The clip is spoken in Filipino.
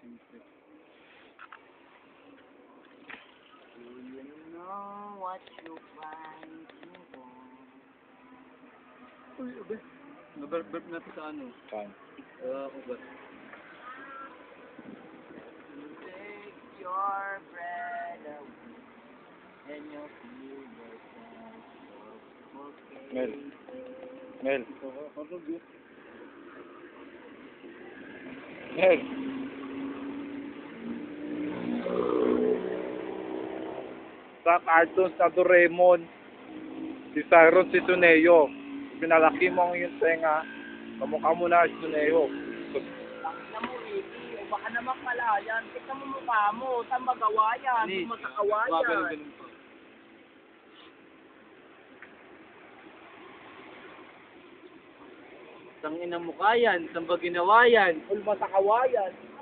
You know what you find in Uy, abe. Nabarbarb natin sa ano? Saan? Ubat. take your breath away and you'll feel yourself okay. Mel. Mel. Mel. Sa cartoons na Doraemon, si Cyrus si Suneo. Pinalaki mo ang iyong tenga, kamukha mo na si Suneo. Pakita mo, Ricky, o baka naman malayan. Tignan mo mukha mo, saan magawa yan? Ni, Masakawa yan. ganun pa. Tangina mo ka yan, saan ba ginawa yan? Ulma sa kawayan.